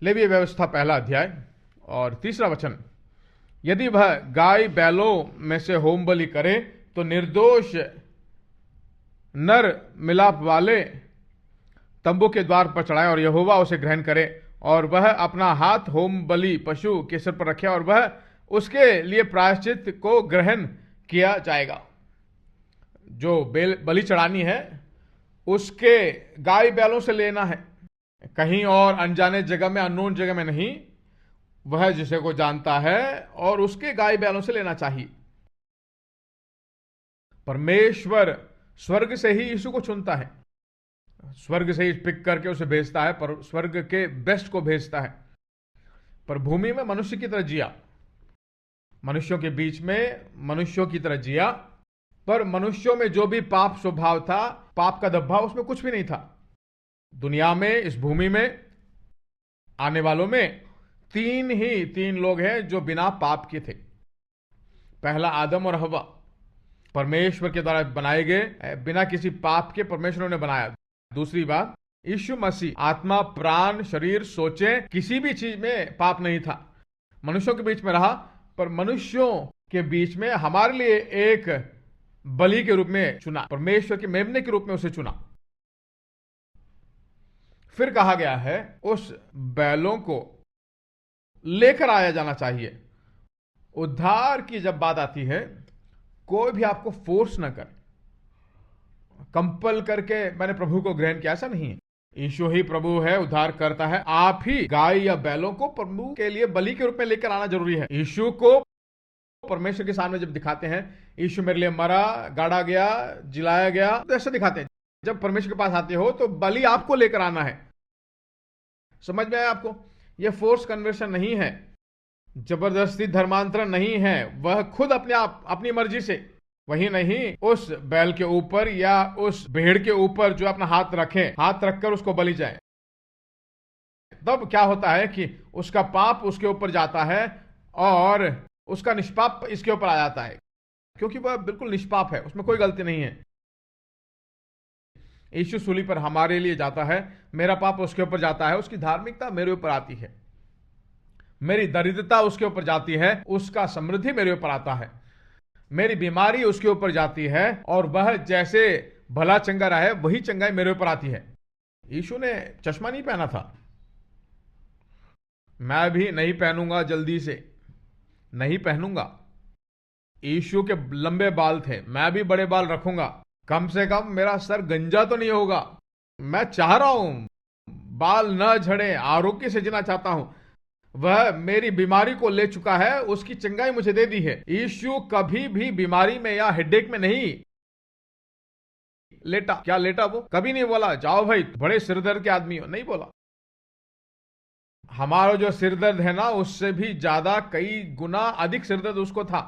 लेवीय व्यवस्था 1 अध्याय और 3 वचन। यदि वह गाय बैलों में से होम बलि करे तो निर्दोष नर मिलाप वाले तंबू के द्वार पर चढ़ाए और यहोवा उसे ग्रहण करे, और वह अपना हाथ होम बलि पशु के सिर पर रखे और वह उसके लिए प्रायश्चित को ग्रहण किया जाएगा। जो बलि चढ़ानी है उसके गाय बैलों से लेना है, कहीं और अनजाने जगह में, अननोन जगह में नहीं। वह जिसे को जानता है और उसके गाय बैलों से लेना चाहिए। परमेश्वर स्वर्ग से ही यीशु को चुनता है, स्वर्ग से ही पिक करके उसे भेजता है, पर स्वर्ग के बेस्ट को भेजता है। पर भूमि में मनुष्य की तरह जिया, मनुष्यों के बीच में मनुष्यों की तरह जिया, पर मनुष्यों में जो भी पाप स्वभाव था, पाप का धब्बा, उसमें कुछ भी नहीं था। दुनिया में, इस भूमि में आने वालों में तीन लोग हैं जो बिना पाप के थे। पहला आदम और हव्वा, परमेश्वर के द्वारा बनाए गए, बिना किसी पाप के परमेश्वर ने बनाया। दूसरी बात, यीशु मसीह आत्मा, प्राण, शरीर, सोचें, किसी भी चीज में पाप नहीं था। मनुष्यों के बीच में रहा, पर मनुष्यों के बीच में हमारे लिए एक बलि के रूप में चुना, परमेश्वर के मेमने के रूप में उसे चुना। फिर कहा गया है उस बैलों को लेकर आया जाना चाहिए। उद्धार की जब बात आती है, कोई भी आपको फोर्स ना करे, कंपल करके मैंने प्रभु को ग्रहण किया, ऐसा नहीं है। यीशु ही प्रभु है, उद्धार करता है। आप ही गाय या बैलों को प्रभु के लिए बलि के रूप में लेकर आना जरूरी है। यीशु को परमेश्वर के सामने जब दिखाते हैं, यीशु मेरे लिए मरा, गाड़ा गया, जिलाया गया, तो ऐसा दिखाते हैं। जब परमेश्वर के पास आते हो तो बलि आपको लेकर आना है। समझ में आया आपको? यह फोर्स कन्वर्शन नहीं है, जबरदस्ती धर्मांतरण नहीं है। वह खुद अपने आप, अपनी मर्जी से, वही नहीं, उस बैल के ऊपर या उस भेड़ के ऊपर जो अपना हाथ रखे, हाथ रखकर उसको बलि जाए। तब क्या होता है कि उसका पाप उसके ऊपर जाता है और उसका निष्पाप इसके ऊपर आ जाता है, क्योंकि वह बिल्कुल निष्पाप है, उसमें कोई गलती नहीं है। यीशु सूली पर हमारे लिए जाता है, मेरा पाप उसके ऊपर जाता है, उसकी धार्मिकता मेरे ऊपर आती है, मेरी दरिद्रता उसके ऊपर जाती है, उसका समृद्धि मेरे ऊपर आता है, मेरी बीमारी उसके ऊपर जाती है, और वह जैसे भला चंगा रहा है वही चंगाई मेरे ऊपर आती है। यीशु ने चश्मा नहीं पहना था, मैं भी नहीं पहनूंगा, जल्दी से नहीं पहनूंगा। यीशु के लंबे बाल थे, मैं भी बड़े बाल रखूंगा, कम से कम मेरा सर गंजा तो नहीं होगा। मैं चाह रहा हूं बाल न झड़े, आरोग्य से जीना चाहता हूं। वह मेरी बीमारी को ले चुका है, उसकी चंगाई मुझे दे दी है। यीशु कभी भी बीमारी में या हेडेक में नहीं लेटा। क्या लेटा? वो कभी नहीं बोला जाओ भाई बड़े सिरदर्द के आदमी हो, नहीं बोला। हमारा जो सिरदर्द है ना, उससे भी ज्यादा, कई गुना अधिक सिरदर्द उसको था,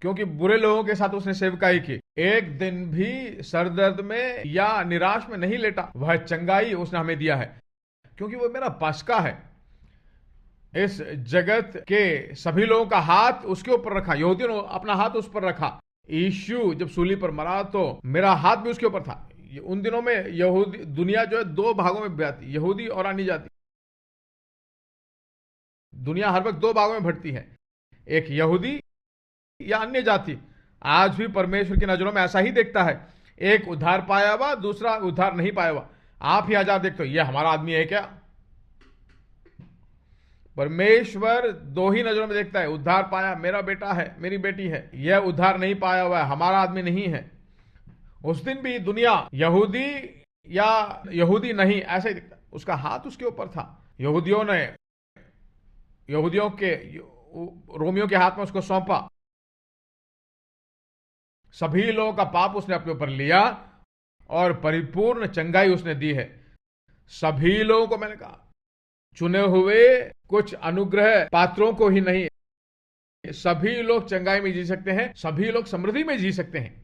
क्योंकि बुरे लोगों के साथ उसने सेवकाई की। एक दिन भी सरदर्द में या निराश में नहीं लेटा। वह चंगाई उसने हमें दिया है, क्योंकि वो मेरा पस्का है। इस जगत के सभी लोगों का हाथ उसके ऊपर रखा, यहूदियों ने अपना हाथ उस पर रखा। यीशु जब सूली पर मरा तो मेरा हाथ भी उसके ऊपर था। उन दिनों में यहूदी दुनिया जो है 2 भागों में बंटती, यहूदी और अन्य जाति। दुनिया हर वक्त 2 भागों में बंटती है, एक यहूदी या अन्य जाति। आज भी परमेश्वर की नजरों में ऐसा ही देखता है, एक उद्धार पाया हुआ, दूसरा उद्धार नहीं पाया हुआ। आप ही आजाद देखते हो, यह हमारा आदमी है क्या? परमेश्वर 2 ही नजरों में देखता है, उद्धार पाया मेरा बेटा है, मेरी बेटी है, यह उद्धार नहीं पाया हुआ है, हमारा आदमी नहीं है। उस दिन भी दुनिया यहूदी या यहूदी नहीं ऐसा ही दिखता। उसका हाथ उसके ऊपर था। यहूदियों ने रोमियों के हाथ में उसको सौंपा। सभी लोगों का पाप उसने अपने ऊपर लिया और परिपूर्ण चंगाई उसने दी है। सभी लोगों को, मैंने कहा, चुने हुए कुछ अनुग्रह पात्रों को ही नहीं, सभी लोग चंगाई में जी सकते हैं, सभी लोग समृद्धि में जी सकते हैं।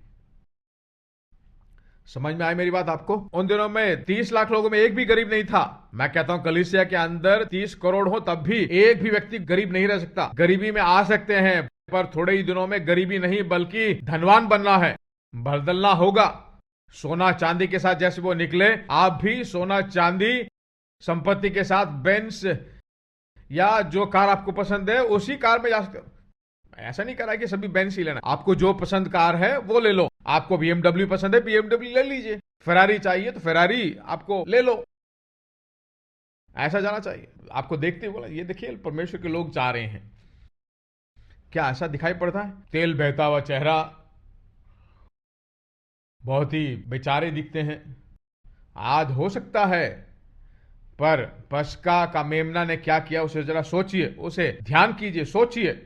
समझ में आई मेरी बात आपको? उन दिनों में 30 लाख लोगों में एक भी गरीब नहीं था। मैं कहता हूं कलीसिया के अंदर 30 करोड़ हो तब भी एक भी व्यक्ति गरीब नहीं रह सकता। गरीबी में आ सकते हैं, पर थोड़े ही दिनों में गरीबी नहीं बल्कि धनवान बनना है, बदलना होगा। सोना चांदी के साथ जैसे वो निकले, आप भी सोना चांदी संपत्ति के साथ बेंस या जो कार आपको पसंद है उसी कार में जा सकते हो। ऐसा नहीं करा कि सभी बेंस ही लेना, आपको जो पसंद कार है वो ले लो। आपको बीएमडब्ल्यू पसंद है, बीएमडब्ल्यू ले लीजिए। फेरारी चाहिए तो फेरारी आपको ले लो। ऐसा जाना चाहिए। आपको देखते ही बोला, ये देखिए परमेश्वर के लोग जा रहे हैं। क्या ऐसा दिखाई पड़ता है? तेल बहता हुआ चेहरा, बहुत ही बेचारे दिखते हैं। आज हो सकता है, पर पस्का का मेमना ने क्या किया उसे जरा सोचिए, उसे ध्यान कीजिए, सोचिए।